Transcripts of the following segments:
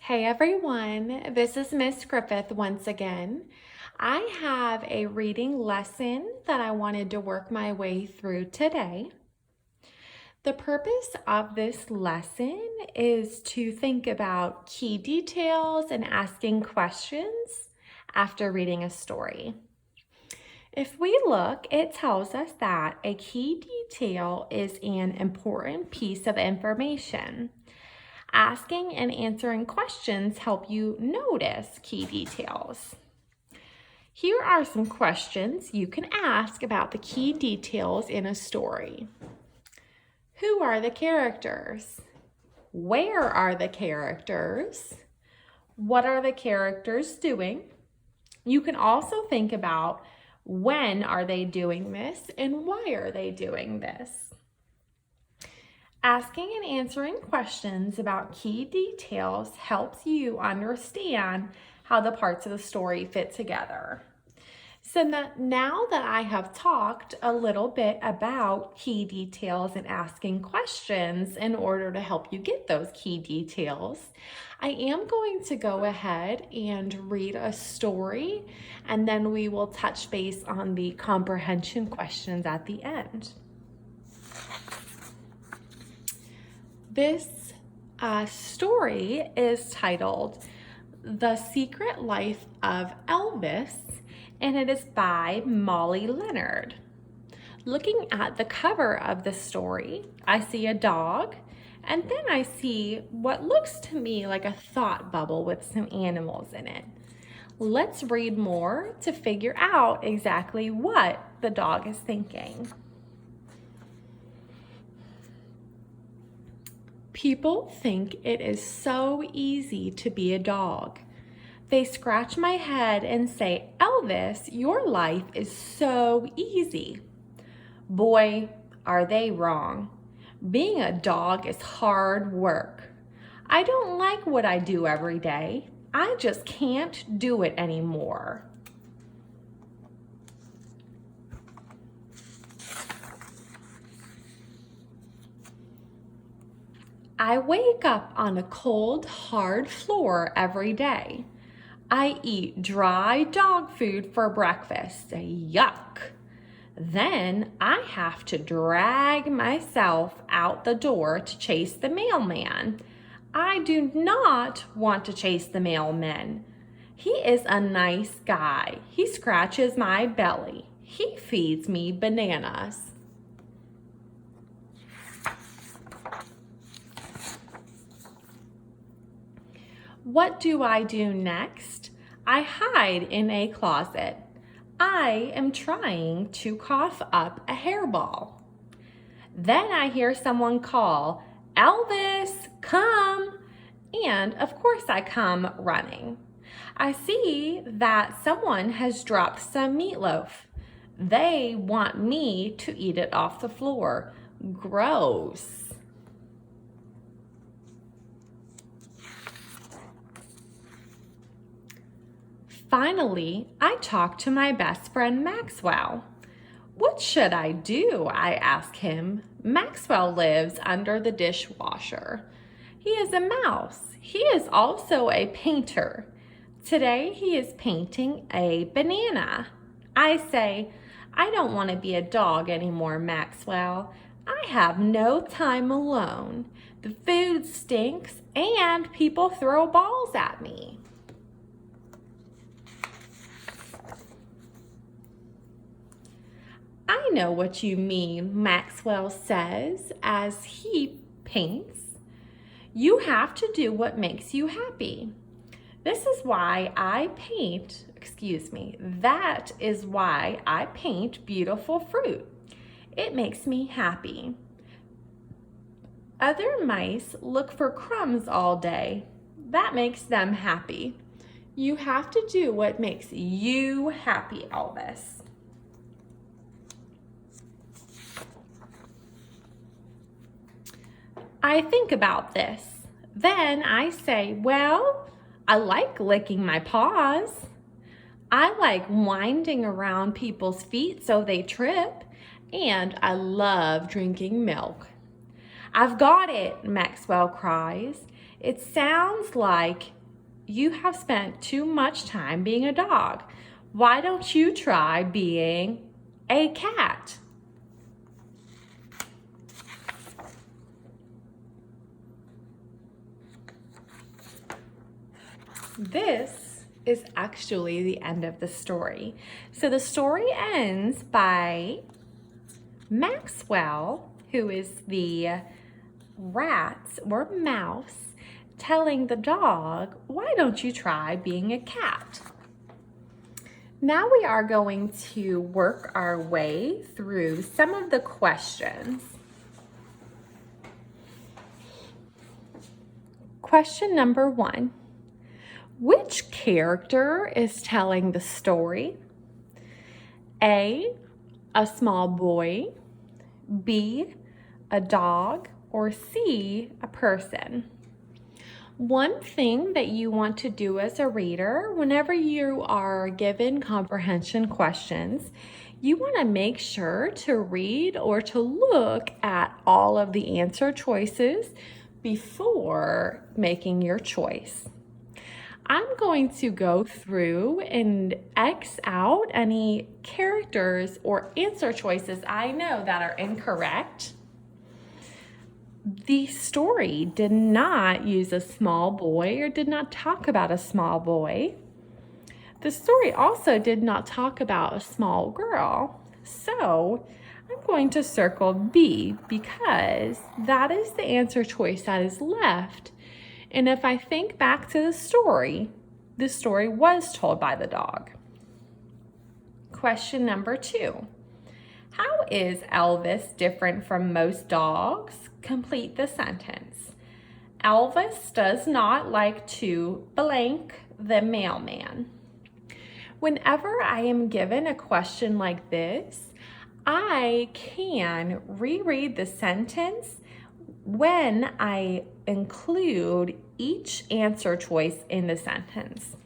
Hey everyone, this is Miss Griffith once again. I have a reading lesson that I wanted to work my way through today. The purpose of this lesson is to think about key details and asking questions after reading a story. If we look, it tells us that a key detail is an important piece of information. Asking and answering questions help you notice key details. Here are some questions you can ask about the key details in a story. Who are the characters? Where are the characters? What are the characters doing? You can also think about when are they doing this and why are they doing this? Asking and answering questions about key details helps you understand how the parts of the story fit together. So now that I have talked a little bit about key details and asking questions in order to help you get those key details, I am going to go ahead and read a story, and then we will touch base on the comprehension questions at the end. This story is titled The Secret Life of Elvis, and it is by Molly Leonard. Looking at the cover of the story, I see a dog, and then I see what looks to me like a thought bubble with some animals in it. Let's read more to figure out exactly what the dog is thinking. People think it is so easy to be a dog. They scratch my head and say, "Elvis, your life is so easy." Boy, are they wrong. Being a dog is hard work. I don't like what I do every day. I just can't do it anymore. I wake up on a cold, hard floor every day. I eat dry dog food for breakfast. Yuck. Then I have to drag myself out the door to chase the mailman. I do not want to chase the mailman. He is a nice guy. He scratches my belly. He feeds me bananas. What do I do next? I hide in a closet. I am trying to cough up a hairball. Then I hear someone call, "Elvis, come!" And of course I come running. I see that someone has dropped some meatloaf. They want me to eat it off the floor. Gross. Finally, I talk to my best friend Maxwell. "What should I do?" I ask him. Maxwell lives under the dishwasher. He is a mouse. He is also a painter. Today he is painting a banana. I say, "I don't want to be a dog anymore, Maxwell. I have no time alone. The food stinks and people throw balls at me." "I know what you mean," Maxwell says as he paints. "You have to do what makes you happy. That is why I paint beautiful fruit. It makes me happy. Other mice look for crumbs all day. That makes them happy. You have to do what makes you happy, Elvis." I think about this. Then I say, "Well, I like licking my paws. I like winding around people's feet so they trip, and I love drinking milk. I've got it, Maxwell cries. It sounds like you have spent too much time being a dog. Why don't you try being a cat? This is actually the end of the story. So the story ends by Maxwell, who is the rat or mouse, telling the dog, why don't you try being a cat? Now we are going to work our way through some of the questions. Question number 1. Which character is telling the story? A small boy, B, a dog, or C, a person? One thing that you want to do as a reader, whenever you are given comprehension questions, you want to make sure to read or to look at all of the answer choices before making your choice. I'm going to go through and X out any characters or answer choices I know that are incorrect. The story did not use a small boy or did not talk about a small boy. The story also did not talk about a small girl. So I'm going to circle B because that is the answer choice that is left. And if I think back to the story was told by the dog. Question number 2. How is Elvis different from most dogs? Complete the sentence. Elvis does not like to blank the mailman. Whenever I am given a question like this, I can reread the sentence when I include each answer choice in the sentence.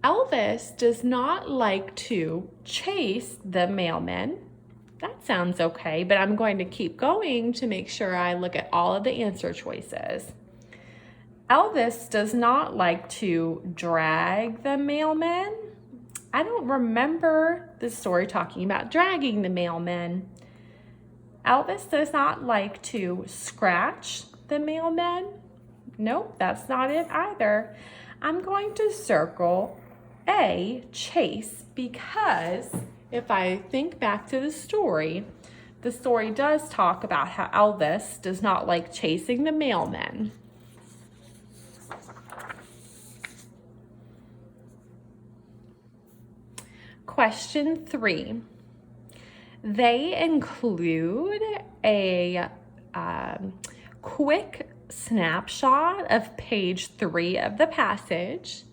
Elvis does not like to chase the mailman. That sounds okay, but I'm going to keep going to make sure I look at all of the answer choices. Elvis does not like to drag the mailman. I don't remember the story talking about dragging the mailman. Elvis does not like to scratch the mailman. Nope, that's not it either. I'm going to circle A, chase, because if I think back to the story does talk about how Elvis does not like chasing the mailman. Question 3. They include a quick snapshot of page 3 of the passage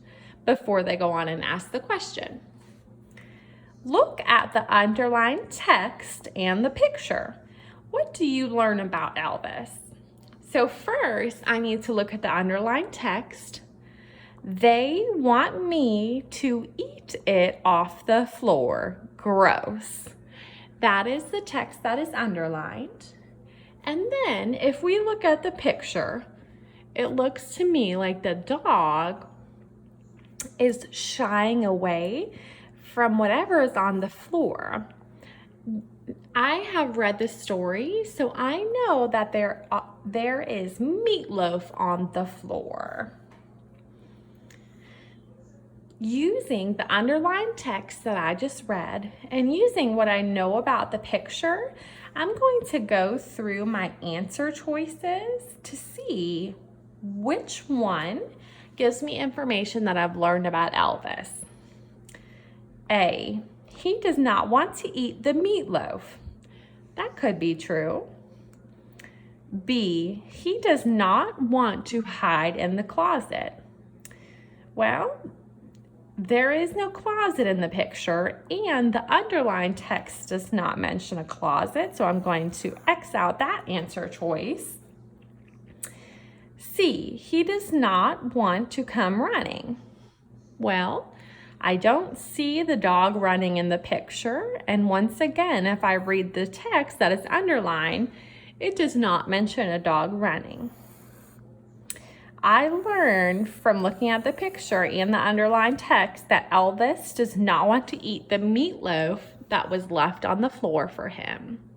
before they go on and ask the question. Look at the underlined text and the picture. What do you learn about Elvis? So first, I need to look at the underlined text. They want me to eat it off the floor. Gross. That is the text that is underlined. And then if we look at the picture, it looks to me like the dog is shying away from whatever is on the floor. I have read the story, so I know that there is meatloaf on the floor. Using the underlined text that I just read and using what I know about the picture, I'm going to go through my answer choices to see which one gives me information that I've learned about Elvis. A, he does not want to eat the meatloaf. That could be true. B, he does not want to hide in the closet. Well, there is no closet in the picture, and the underlined text does not mention a closet, so I'm going to X out that answer choice. C, he does not want to come running. Well, I don't see the dog running in the picture, and once again, if I read the text that is underlined, It does not mention a dog running. I learned from looking at the picture and the underlined text that Elvis does not want to eat the meatloaf that was left on the floor for him.